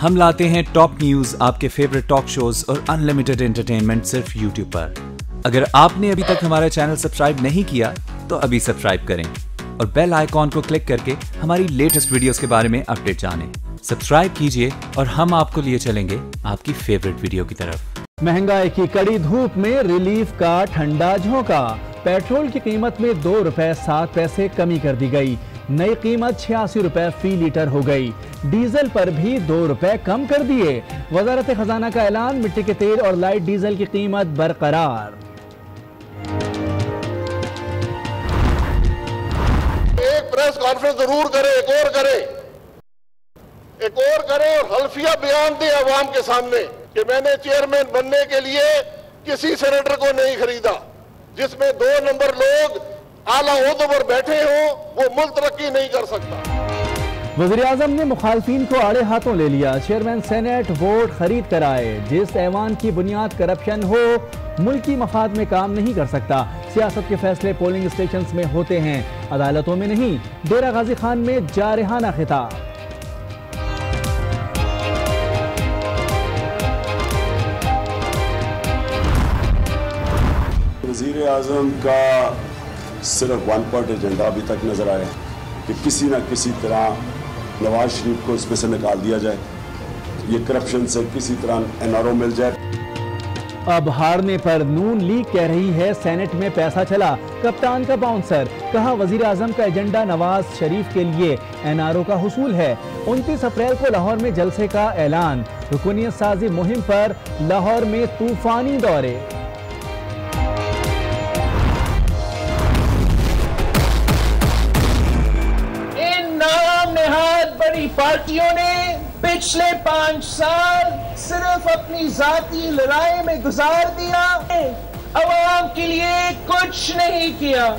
हम लाते हैं top news, आपके फेवरेट टॉक शोज और अनलिमिटेड एंटरटेनमेंट सिर्फ यूट्यूब पर। अगर आपने अभी तक हमारा चैनल सब्सक्राइब नहीं किया तो अभी सब्सक्राइब करें और बेल आइकॉन को क्लिक करके हमारी लेटेस्ट वीडियोस के बारे में अपडेट जानें। सब्सक्राइब कीजिए और हम आपको लिए चलेंगे आपकी फेवरेट वीडियो की तरफ। महंगाई की कड़ी धूप में रिलीफ का ठंडा झोंका। पेट्रोल की कीमत में 2 रुपए 7 पैसे कमी कर दी गई। नई कीमत 86 रुपए फी लीटर हो गई। डीजल पर भी 2 रुपए कम कर दिए। वजारत खजाना का ऐलान, मिट्टी के तेल और लाइट डीजल की कीमत बरकरार। एक प्रेस कॉन्फ्रेंस जरूर करे, एक और करे और हल्फिया बयान दे अवाम के सामने कि मैंने चेयरमैन बनने के लिए किसी सेनेटर को नहीं खरीदा। जिसमें 2 नंबर लोग आला ओहदों पर बैठे हों वो मुल्क तरक्की नहीं कर सकता। वज़ीर-ए-आज़म ने मुखालफिन को आड़े हाथों ले लिया। चेयरमैन सेनेट वोट खरीद कर आए। जिस ऐवान की बुनियाद करप्शन हो मुल्की मफाद में काम नहीं कर सकता। सियासत के फैसले पोलिंग स्टेशन में होते हैं, अदालतों में नहीं। डेरा गाजी खान में जारहाना खिताब। वज़ीर आज़म का सिर्फ वन पार्ट एजेंडा अभी तक नजर आया कि किसी न किसी तरह नवाज शरीफ को इसमें से निकाल दिया जाए, ये करप्शन से किसी तरह एनआरओ मिल जाए। अब हारने पर नून लीग कह रही है सेनेट में पैसा चला। कप्तान का बाउंसर, कहा वज़ीर आज़म का एजेंडा नवाज शरीफ के लिए एनआरओ का हुसूल है। 29 अप्रैल को लाहौर में जलसे का ऐलान। रुकनियत साजी मुहिम पर लाहौर में तूफानी दौरे। बड़ी पार्टियों ने पिछले 5 साल सिर्फ अपनी जाती लड़ाई में गुजार दिया, अवाम के लिए कुछ नहीं किया।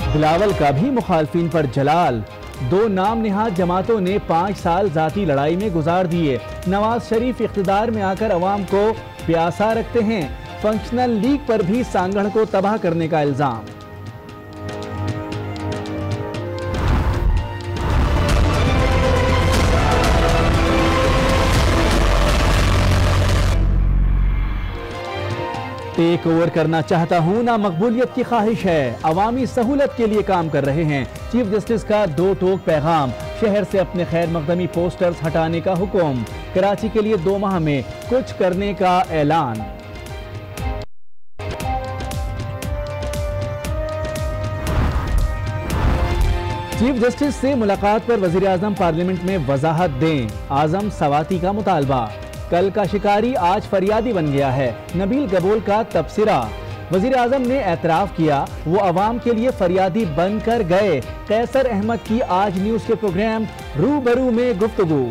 बिलावल का भी मुखालफिन पर जलाल। 2 नाम निहाद जमातों ने 5 साल जाती लड़ाई में गुजार दिए। नवाज शरीफ इख्तिदार में आकर अवाम को प्यासा रखते हैं। फंक्शनल लीग पर भी सांगढ़ को तबाह करने का इल्जाम। टेक ओवर करना चाहता हूं, ना मकबूलियत की ख्वाहिश है। अवामी सहूलत के लिए काम कर रहे हैं। चीफ जस्टिस का 2 टोक पैगाम। शहर से अपने खैर मकदमी पोस्टर्स हटाने का हुक्म। कराची के लिए 2 माह में कुछ करने का ऐलान। चीफ जस्टिस से मुलाकात पर वजीर आजम पार्लियामेंट में वजाहत दें। आजम सवाती का मुतालबा। कल का शिकारी आज फरियादी बन गया है। नबील गबोल का तबसरा। वजीर आजम ने एतराफ किया वो अवाम के लिए फरियादी बनकर गए। कैसर अहमद की आज न्यूज के प्रोग्राम रूबरू में गुफ्तगू।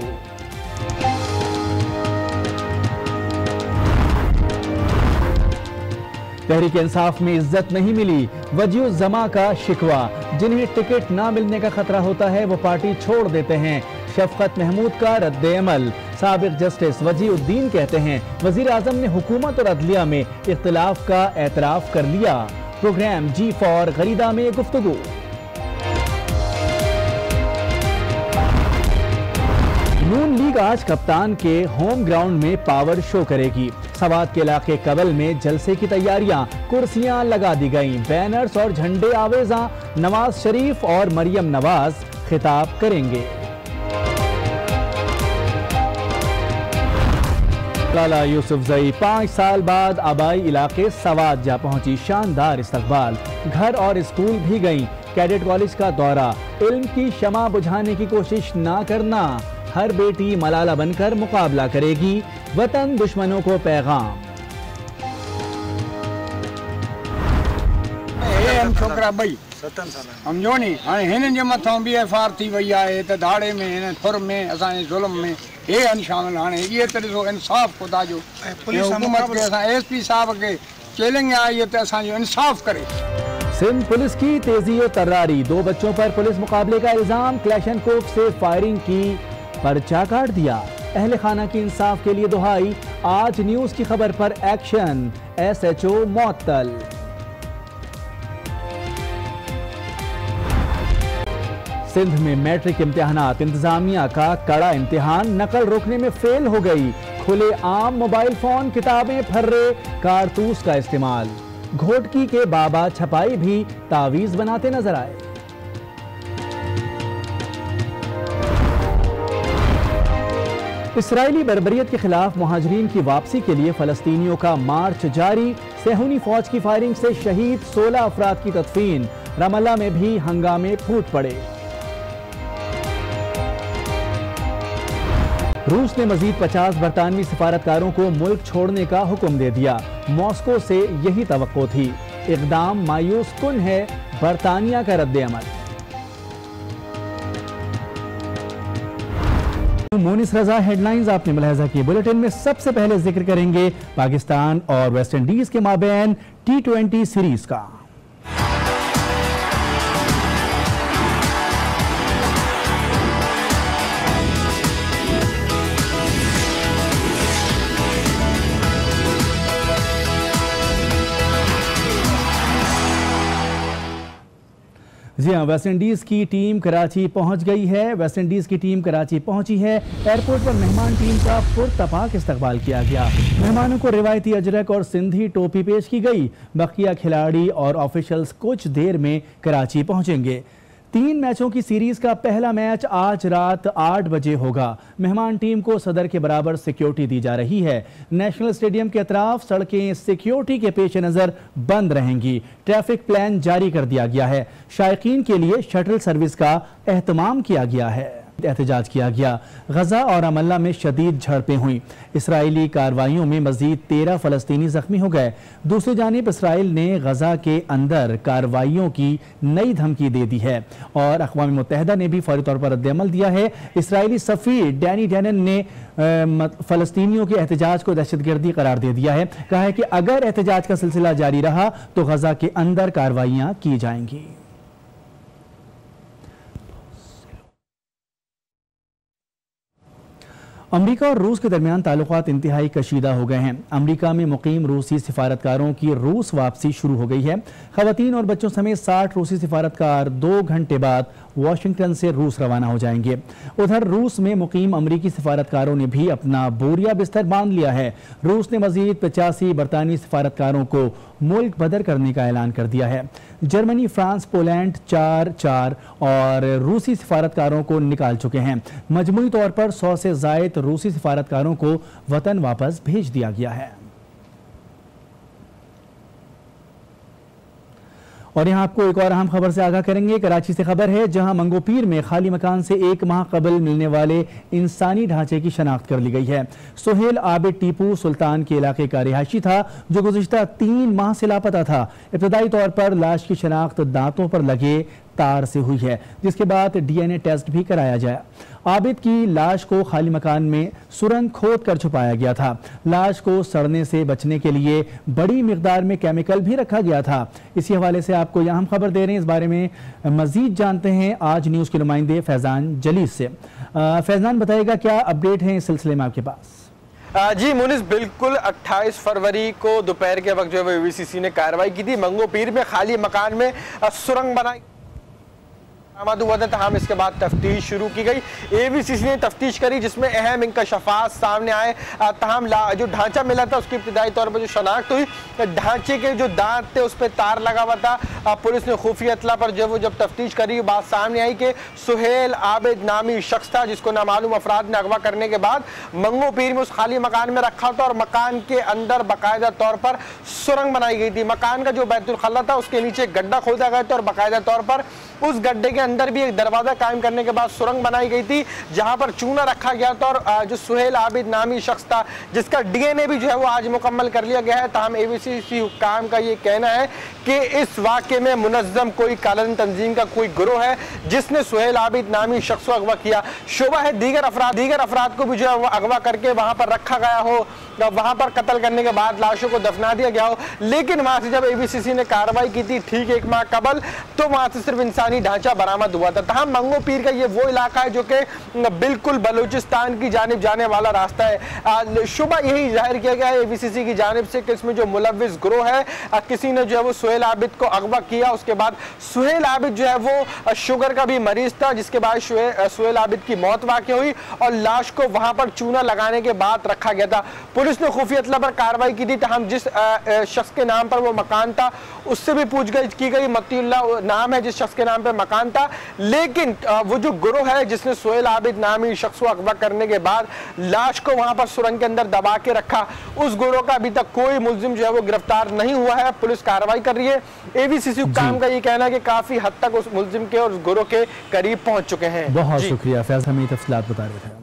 तहरीक इंसाफ में इज्जत नहीं मिली, वजीउ जमा का शिकवा। जिन्हें टिकट ना मिलने का खतरा होता है वो पार्टी छोड़ देते हैं। शफकत महमूद का रद्द अमल। साबिक जस्टिस वजीउद्दीन कहते हैं वजीर आजम ने हुकूमत और अदलिया में इख्तिलाफ का एतराफ कर लिया। प्रोग्राम G4 गरीदा में गुफ्तगू। नून लीग आज कप्तान के होम ग्राउंड में पावर शो करेगी। सवात के इलाके कबल में जलसे की तैयारियां, कुर्सियां लगा दी गईं। बैनर्स और झंडे आवेजा। नवाज शरीफ और मरियम नवाज खिताब करेंगे। लाला यूसुफजई 5 साल बाद आबाई इलाके सवात जा पहुंची। शानदार इस्तकबाल। घर और स्कूल भी गईं। कैडेट कॉलेज का दौरा। इल्म की शमा बुझाने की कोशिश ना करना। हर बेटी मलाला बनकर मुकाबला करेगी। वतन दुश्मनों को पैगाम। छोकरा भई समझो नी हाणे हिननि जे मथां बि एफआर थी वई आहे त दाड़े में हिन थुर में असांजे ज़ुल्म में हे आहिनि शामिल। हाणे इहे त ॾिसो इंसाफ़ ख़ुदा जो हुकूमत खे असां एसपी साहब खे चैलेंज आहे त असांजो इंसाफ़ करे। सिंध पुलिस की तेजी और तर्रारी। 2 बच्चों पर पुलिस मुकाबले का इल्जाम। क्लैशनकोफ से फायरिंग की, पर्चा काट दिया। अहले खाना की इंसाफ के लिए दुहाई। आज न्यूज की खबर पर एक्शन। SHO मअतल। सिंध में मैट्रिक इम्तिहानात, इंतजामिया का कड़ा इम्तिहान, नकल रोकने में फेल हो गई। खुले आम मोबाइल फोन, किताबें, फर्रे, कारतूस का इस्तेमाल। घोटकी के बाबा छपाई भी तावीज बनाते नजर आए। इसराइली बर्बरियत के खिलाफ मुहाजिरीन की वापसी के लिए फलस्तीनियों का मार्च जारी। सेहूनी फौज की फायरिंग से शहीद 16 अफराद की तदफीन। रमल्ला में भी हंगामे फूट पड़े। रूस ने मजीद 50 बरतानवी सिफारतकारों को मुल्क छोड़ने का हुक्म दे दिया। मॉस्को से यही तवक्को थी। इक़दाम मायूस कुन है, बरतानिया का रद्द-ए-अमल। मोनिस रजा हेडलाइंस आपने मुलाहिजा की। बुलेटिन में सबसे पहले जिक्र करेंगे पाकिस्तान और वेस्ट इंडीज के माबैन T20 सीरीज का। जी हाँ, वेस्ट इंडीज़ की टीम कराची पहुंच गई है। वेस्ट इंडीज़ की टीम कराची पहुंची है। एयरपोर्ट पर मेहमान टीम का पुरतपाक इस्तकबाल किया गया। मेहमानों को रिवायती अजरक और सिंधी टोपी पेश की गई। बकिया खिलाड़ी और ऑफिशियल्स कुछ देर में कराची पहुंचेंगे। 3 मैचों की सीरीज का पहला मैच आज रात 8 बजे होगा। मेहमान टीम को सदर के बराबर सिक्योरिटी दी जा रही है। नेशनल स्टेडियम के अतराफ सड़कें सिक्योरिटी के पेश नज़र बंद रहेंगी। ट्रैफिक प्लान जारी कर दिया गया है। शायकीन के लिए शटल सर्विस का एहतमाम किया गया है। एहतजाज किया गया। गजा और रमल्ला में शदीद झड़पें हुई। इसराइली कार्रवाइयों में मजीद 13 फलस्तीनी जख्मी हो गए। दूसरी जानिब इसराइल ने गजा के अंदर कार्रवाइयों की नई धमकी दे दी है और अक़वाम मुत्तहिदा ने भी फौरी तौर पर रद्द-ए-अमल दिया है। इसराइली सफ़ीर डैनी डैनन ने फलस्तीनियों के एहतजाज को दहशतगर्दी करार दे दिया है। कहा है कि अगर एहतजाज का सिलसिला जारी रहा तो गजा के अंदर कार्रवाइयाँ की जाएंगी। अमेरिका और रूस के दरमियान ताल्लुकात इंतहाई कशीदा हो गए हैं। अमेरिका में मुकीम रूसी सिफारतकारों की रूस वापसी शुरू हो गई है। खवातीन और बच्चों समेत 60 रूसी सिफारतकार 2 घंटे बाद वाशिंगटन से रूस रवाना हो जाएंगे। उधर रूस में मुकीम अमरीकी सिफारतकारों ने भी अपना बोरिया बिस्तर बांध लिया है। रूस ने मजीद 85 बरतानवी सिफारतकारों को मुल्क बदर करने का ऐलान कर दिया है। जर्मनी, फ्रांस, पोलैंड 4 और रूसी सिफारतकारों को निकाल चुके हैं। मजमूई तौर पर 100 से ज़ायद रूसी सिफारतकारों को वतन वापस भेज दिया गया है। और यहाँ आपको एक और अहम खबर से आगाह करेंगे। कराची से खबर है, जहां मंगोपीर में खाली मकान से 1 माह कबल मिलने वाले इंसानी ढांचे की शनाख्त कर ली गई है। सुहेल आबिद टीपू सुल्तान के इलाके का रिहायशी था जो गुज़िश्ता 3 माह से लापता था। इब्तदाई तौर पर लाश की शनाख्त दांतों पर लगे तार से हुई है, जिसके बाद DNA टेस्ट भी कराया जाए। आबिद की लाश को खाली मकान में सुरंग खोद कर छुपाया गया था। लाश को सड़ने से बचने के लिए बड़ी मिकदार में केमिकल भी रखा गया था। इसी हवाले से आपको यहाँ हम खबर दे रहे हैं। इस बारे में मजीद जानते हैं आज न्यूज़ के नुमाइंदे फैजान जलीस से। फैजान, बताइएगा क्या अपडेट है इस सिलसिले में आपके पास? जी मुनिस, बिल्कुल 28 फरवरी को दोपहर के वक्त जो है AVCC ने कार्रवाई की थी। मंगोपीर में खाली मकान में सुरंग बनाई हुआ था। तमाम इसके बाद तफ्तीश शुरू की गई। AVCC ने तफ्तीश करी जिसमें अहम इंकशाफात सामने आए। तमाम जो ढांचा मिला था उसकी इब्तिदाई तौर पर जो शनाख्त हुई, ढांचे के जो दांत थे उस पर तार लगा हुआ था। पुलिस ने खुफिया इत्तला पर जो वो जब तफ्तीश करी, बात सामने आई कि सुहेल आबिद नामी शख्स था जिसको नामालूम अफराद ने अगवा करने के बाद मंगोपीर में उस खाली मकान में रखा था और मकान के अंदर बाकायदा तौर पर सुरंग बनाई गई थी। मकान का जो बैतुल खला था उसके नीचे गड्ढा खोदा गया था और बाकायदा तौर पर उस गड्ढे के अंदर भी एक दरवाजा कायम करने के बाद सुरंग बनाई गई थी जहां पर चूना रखा गया था। और जो सुहेल आबिद नामी शख्स था जिसका DNA भी जो है वो आज मुकम्मल कर लिया गया है। ताहम AVCC हुक्काम का ये कहना है कि इस वाक़े में मुनज़्ज़म कोई कालन तंजीम का कोई गिरोह है जिसने सुहेल आबिद नामी शख्स को अगवा किया। शोबा है दीगर अफराद को भी जो है वो अगवा करके वहां पर रखा गया हो, वहां पर कत्ल करने के बाद लाशों को दफना दिया गया हो। लेकिन वहां से जब AVCC ने कार्रवाई की थी ठीक 1 माह कबल, तो वहां से सिर्फ इंसानी ढांचा बरामद हुआ था। तमाम मंगोपीर का ये वो इलाका है जो कि बिल्कुल बलूचिस्तान की जानिब जाने वाला रास्ता है। शुबा यही जाहिर किया गया है AVCC की जानिब से कि इसमें जो मुलव्विस गिरोह है, किसी ने जो है वो सुहेल आबिद को अगवा किया। उसके बाद सुहेल आबिद जो है वो शुगर का भी मरीज था, जिसके बाद सुहेल आबिद की मौत वाक़ई हुई और लाश को वहां पर चूना लगाने के बाद रखा गया था। पुलिस ने खुफिया इत्तला पर कार्रवाई की थी। तहम जिस शख्स के नाम पर वो मकान था उससे भी पूछताछ की गई। मतीउल्लाह नाम है जिस शख्स के नाम पर मकान था, लेकिन वो जो गिरोह है जिसने सुहेल आबिद नामी शख्स को अगवा करने के बाद लाश को वहां पर सुरंग के अंदर दबा के रखा, उस गिरोह का अभी तक कोई मुलजिम जो है वो गिरफ्तार नहीं हुआ है। पुलिस कार्रवाई कर रही है। एवीसीसी हुक्काम का ये कहना है कि काफी हद तक उस मुलजिम के और उस गिरोह के करीब पहुंच चुके हैं। बहुत शुक्रिया फैज, हमें तफसीलात बता रहे थे।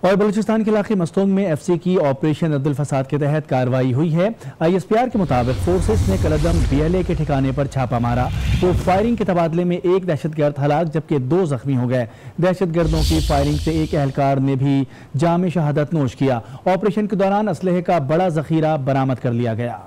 और बलूचिस्तान के इलाके मस्तोंग में एफसी की ऑपरेशन रद्दुल फसाद के तहत कार्रवाई हुई है। ISPR के मुताबिक फोर्सेस ने कलदम BLA के ठिकाने पर छापा मारा तो फायरिंग के तबादले में एक दहशतगर्द हलाक जबकि 2 जख्मी हो गए। दहशतगर्दों की फायरिंग से एक एहलकार ने भी जाम शहादत नोश किया। ऑपरेशन के दौरान असलहे का बड़ा जखीरा बरामद कर लिया गया।